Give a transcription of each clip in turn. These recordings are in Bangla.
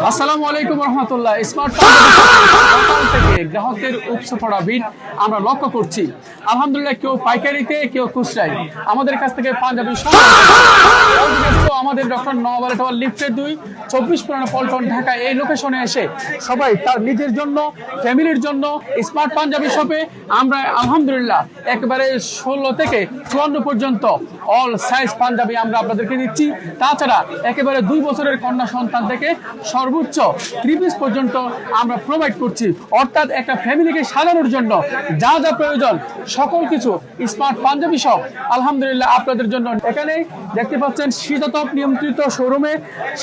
আসসালামু আলাইকুম রহমতুল্লাহ। স্মার্ট সকাল থেকে গ্রাহকের উপচে পড়া ভিড় আমরা লক্ষ্য করছি। আলহামদুলিল্লাহ, কেউ পাইকারিতে, কেউ খুচরায় আমাদের কাছ থেকে পাঞ্জাবি আমাদের ডক্টর নওয়াব টাওয়ার লিফটের 2 24 পুরানো পল্টন ঢাকা এই লোকেশনে এসে সবাই তার নিজের জন্য, ফ্যামিলির জন্য স্মার্ট পাঞ্জাবি শপে আমরা আলহামদুলিল্লাহ একেবারে 16 থেকে 54 পর্যন্ত অল সাইজ পাঞ্জাবি আমরা আপনাদেরকে দিচ্ছি। তাছাড়া একেবারে 2 বছরের কন্যা সন্তান থেকে সর্বোচ্চ 3 পিস পর্যন্ত আমরা প্রোভাইড করছি। অর্থাৎ একটা ফ্যামিলিকে সাজানোর জন্য যা যা প্রয়োজন সকল কিছু স্মার্ট পাঞ্জাবি শপ আলহামদুলিল্লাহ আপনাদের জন্য। এখানে দেখতে পাচ্ছেন শীততাপ নিয়ন্ত্রিত শোরুমে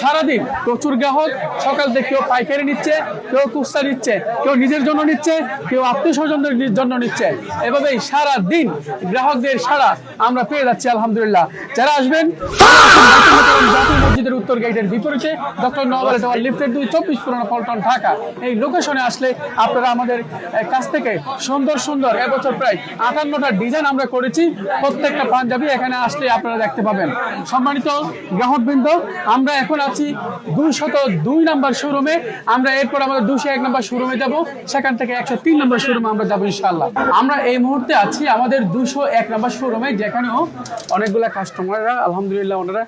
সারাদিন প্রচুর গ্রাহক। সকাল থেকে কেউ পাইকারি নিচ্ছে, কেউ খুচরা নিচ্ছে, কেউ নিজের জন্য নিচ্ছে, কেউ আত্মীয় স্বজনদের জন্য নিচ্ছে। এভাবেই সারা দিন গ্রাহকদের সারা আমরা পেয়ে যাচ্ছি আলহামদুলিল্লাহ। যারা আসবেন জাতীয় মসজিদের উত্তর গেটের বিপরীতে ডক্টর নওয়াব টাওয়ার লিফটের 2 24 পুরানো পল্টন ঢাকা এই লোকেশনে আসলে আপনারা আমাদের কাছ থেকে সুন্দর সুন্দর এবছর প্রায় 58টা ডিজাইন আমরা করেছি। প্রত্যেকটা পাঞ্জাবি এখানে আসলে আপনারা দেখতে পাবেন। সম্মানিত গ্রাহকবৃন্দ, আমরা এখন আছি 202 নাম্বার শোরুমে। আমরা এরপর আমাদের 201 নাম্বার শোরুমে যাব, সেখান থেকে 103 নাম্বার শোরুমে আমরা যাবো ইনশাআল্লাহ। আমরা এই মুহূর্তে আছি আমাদের 201 নাম্বার শোরুমে, যেখানেও অনেকগুলা কাস্টমাররা আলহামদুলিল্লাহ ওনারা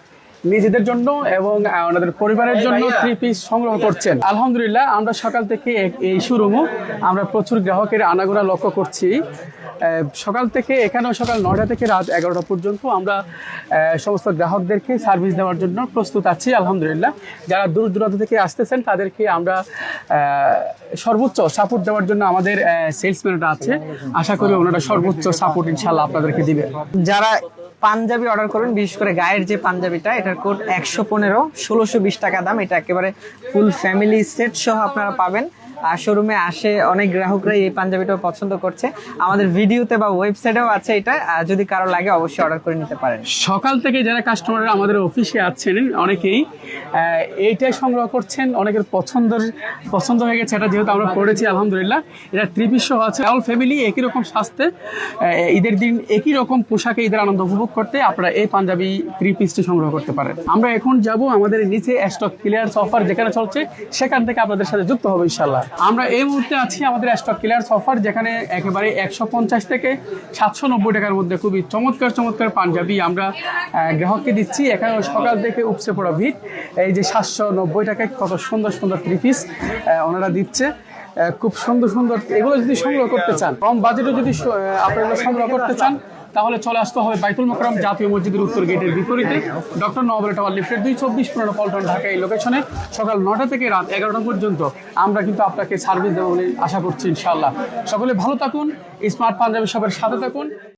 নিজেদের জন্য এবং ওনাদের পরিবারের জন্য 3 পিস সংগ্রহ করছেন। আলহামদুলিল্লাহ আমরা সকাল থেকে এই শোরুমও আমরা প্রচুর গ্রাহকের আনাগোনা লক্ষ্য করছি। সকাল থেকে এখানেও সকাল 9টা থেকে রাত 11টা পর্যন্ত আমরা সমস্ত গ্রাহকদেরকে সার্ভিস দেওয়ার জন্য প্রস্তুত আছি আলহামদুলিল্লাহ। যারা দূর দূরান্ত থেকে আসতেছেন তাদেরকে আমরা সর্বোচ্চ সাপোর্ট দেওয়ার জন্য আমাদের সেলসম্যানরা আছে। আশা করি ওনারা সর্বোচ্চ সাপোর্ট ইনশাআল্লাহ আপনাদেরকে দিবে। যারা পাঞ্জাবি অর্ডার করবেন, বিশেষ করে গায়ের যে পাঞ্জাবিটা, এটার কোড 115, 1620 টাকা দাম। এটা একেবারে ফুল ফ্যামিলি সেট সহ আপনারা পাবেন। আর শোরুমে আসে অনেক গ্রাহকরাই এই পাঞ্জাবিটা পছন্দ করছে। আমাদের ভিডিওতে বা ওয়েবসাইটেও আছে এটা, যদি কারো লাগে অবশ্যই অর্ডার করে নিতে পারেন। সকাল থেকে যারা কাস্টমাররা আমাদের অফিসে আছেন অনেকেই এইটাই সংগ্রহ করছেন। অনেকের পছন্দ হয়ে গেছে এটা, যেহেতু আমরা পড়েছি আলহামদুলিল্লাহ। এটা 3 পিস সহ আছে। অল ফ্যামিলি একই রকম স্বাস্থ্যে ঈদের দিন একই রকম পোশাকে ঈদের আনন্দ উপভোগ করতে আপনারা এই পাঞ্জাবি 3 পিসটি সংগ্রহ করতে পারেন। আমরা এখন যাব আমাদের নিচে স্টক ক্লিয়ারেন্স অফার যেখানে চলছে, সেখান থেকে আপনাদের সাথে যুক্ত হবে ইনশাআল্লাহ। আমরা এই মুহূর্তে আছি আমাদের স্টক ক্লিয়ারেন্স অফার, যেখানে একেবারে 150 থেকে 790 টাকার মধ্যে খুবই চমৎকার পাঞ্জাবি আমরা গ্রাহককে দিচ্ছি। এখানে সকাল থেকে উপচে পড়া ভিড়। এই যে 790 টাকায় কত সুন্দর 3 পিস ওনারা দিচ্ছে। খুব সুন্দর এগুলো যদি সংগ্রহ করতে চান, কম বাজেটে যদি আপনারা সংগ্রহ করতে চান, তাহলে চলে আসতে হবে বাইতুল মোকাররম জাতীয় মসজিদের উত্তর গেটের বিপরীতে ডক্টর নওয়াব টাওয়ার লিফটের 2 24 পুরানো পল্টন ঢাকা এই লোকেশনে সকাল 9টা থেকে রাত 11টা পর্যন্ত আমরা কিন্তু আপনাকে সার্ভিস দেবো বলে আশা করছি ইনশাআল্লাহ। সকলে ভালো থাকুন, স্মার্ট পাঞ্জাবি শপের সাথে থাকুন।